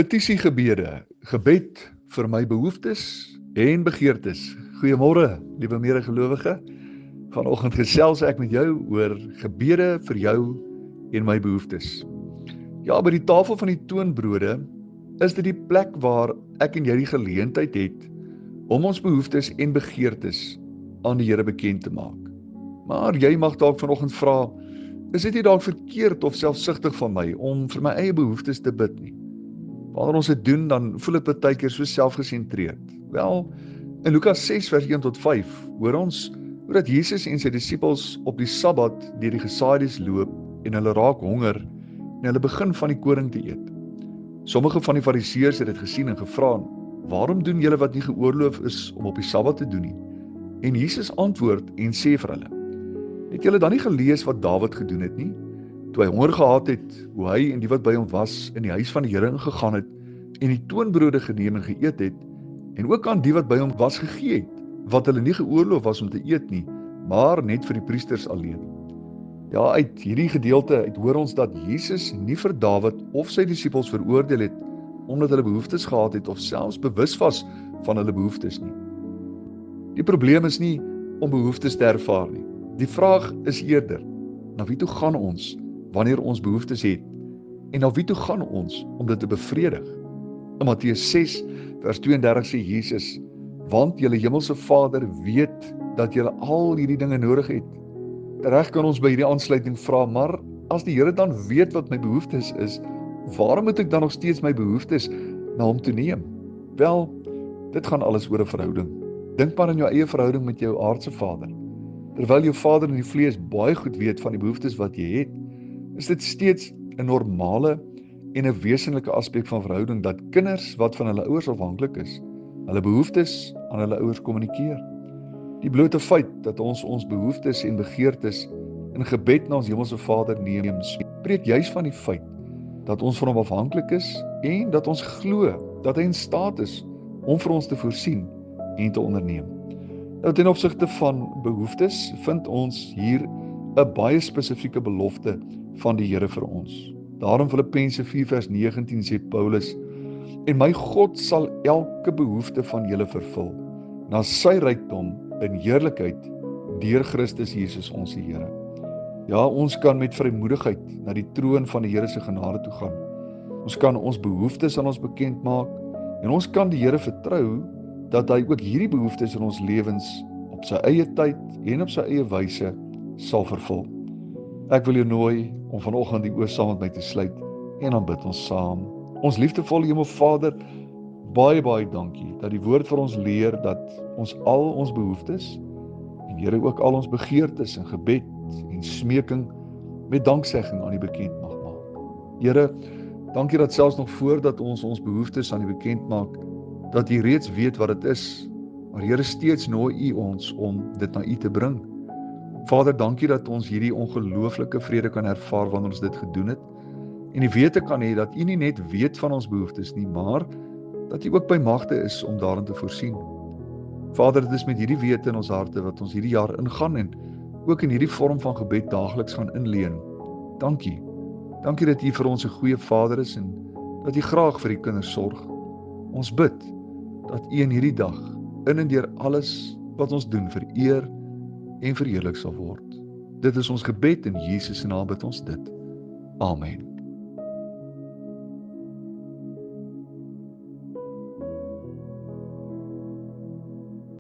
Petisiegebede, gebed vir my behoeftes en begeertes. Goeiemôre, liewe medegelowige. Vanoggend gesels ek met jou oor gebede vir jou en my behoeftes. Ja, by die tafel van die toonbrode is dit die plek waar ek en jy die geleentheid het om ons behoeftes en begeertes aan die Here bekend te maak. Maar jy mag dalk vanoggend vra, is dit nie dalk verkeerd of selfsugtig van my om vir my eie behoeftes te bid nie? Wanneer ons dit doen, dan voel dit baie keer so selfgesentreerd. Wel, in Lukas 6 vers 1 tot 5, hoor ons hoe dat Jesus en sy disippels op die Sabbat deur die gesaaides loop en hulle raak honger en hulle begin van die koring te eet. Sommige van die Fariseërs het dit gesien en gevra, waarom doen julle wat nie geoorloof is om op die Sabbat te doen nie? En Jesus antwoord en sê vir hulle, het julle dan nie gelees wat Dawid gedoen het nie? Toe hy honger gehad het, hoe hy en die wat by hom was in die huis van die Here ingegaan het en die toonbrode geneem en geëet het, en ook aan die wat by hom was gegee het, wat hulle nie geoorloof was om te eet nie, maar net vir die priesters alleen. Ja, uit hierdie gedeelte hoor ons dat Jesus nie vir Dawid of sy disippels veroordeel het, omdat hulle behoeftes gehad het of selfs bewus was van hulle behoeftes nie. Die probleem is nie om behoeftes te ervaar nie. Die vraag is eerder, na wie toe gaan ons wanneer ons behoeftes het, en na wie toe gaan ons om dit te bevredig? In Matteus 6 vers 32 sê Jesus, want julle hemelse Vader weet dat julle al hierdie dinge nodig het. Reg kan ons by hierdie aansluiting vra, maar as die Here dan weet wat my behoeftes is, waarom moet ek dan nog steeds my behoeftes na hom toe neem? Wel, dit gaan alles oor 'n verhouding. Dink maar aan jou eie verhouding met jou aardse vader. Terwyl jou vader in die vlees baie goed weet van die behoeftes wat jy het, is dit steeds 'n normale en 'n wesenlike aspek van verhouding dat kinders wat van hulle ouers afhanklik is, hulle behoeftes aan hulle ouers kommunikeer. Die blote feit dat ons behoeftes en begeertes in gebed na ons hemelse Vader neem, spreek juis van die feit dat ons van hom afhanklik is en dat ons glo dat hy in staat is om vir ons te voorsien en te onderneem. Nou, ten opsigte van behoeftes vind ons hier 'n baie spesifieke belofte van die Here vir ons. Daarom Filippense 4 vers 19 sê Paulus, en my God sal elke behoefte van julle vervul, na sy rykdom in heerlikheid deur Christus Jesus ons Here. Ja, ons kan met vrymoedigheid na die troon van die Here se genade toe gaan. Ons kan ons behoeftes aan ons bekend maak en ons kan die Here vertrou dat hy ook hierdie behoeftes in ons lewens op sy eie tyd en op sy eie wyse sal vervul. Ek wil jou nooi om vanoggend die oë saam met my te sluit en dan bid ons saam. Ons liefdevolle Hemelvader, baie dankie dat die woord vir ons leer dat ons al ons behoeftes en Here ook al ons begeertes en gebed en smeking met danksegging aan U bekend mag maak. Here, dankie dat selfs nog voordat ons behoeftes aan U bekend maak, dat U reeds weet wat dit is, maar Here, steeds nooi U ons om dit na U te bring. Vader, dankie dat ons hierdie ongelooflike vrede kan ervaar wanneer ons dit gedoen het, en die wete kan hê dat U nie net weet van ons behoeftes nie, maar dat U ook by magte is om daarin te voorsien. Vader, dit is met hierdie wete in ons harte wat ons hierdie jaar ingaan en ook in hierdie vorm van gebed daagliks gaan inleen. Dankie. Dankie dat U vir ons 'n goeie Vader is en dat U graag vir U kinders sorg. Ons bid dat U in hierdie dag in en deur alles wat ons doen vereer en verheerlik sal word. Dit is ons gebed in Jesus se naam bid ons dit. Amen.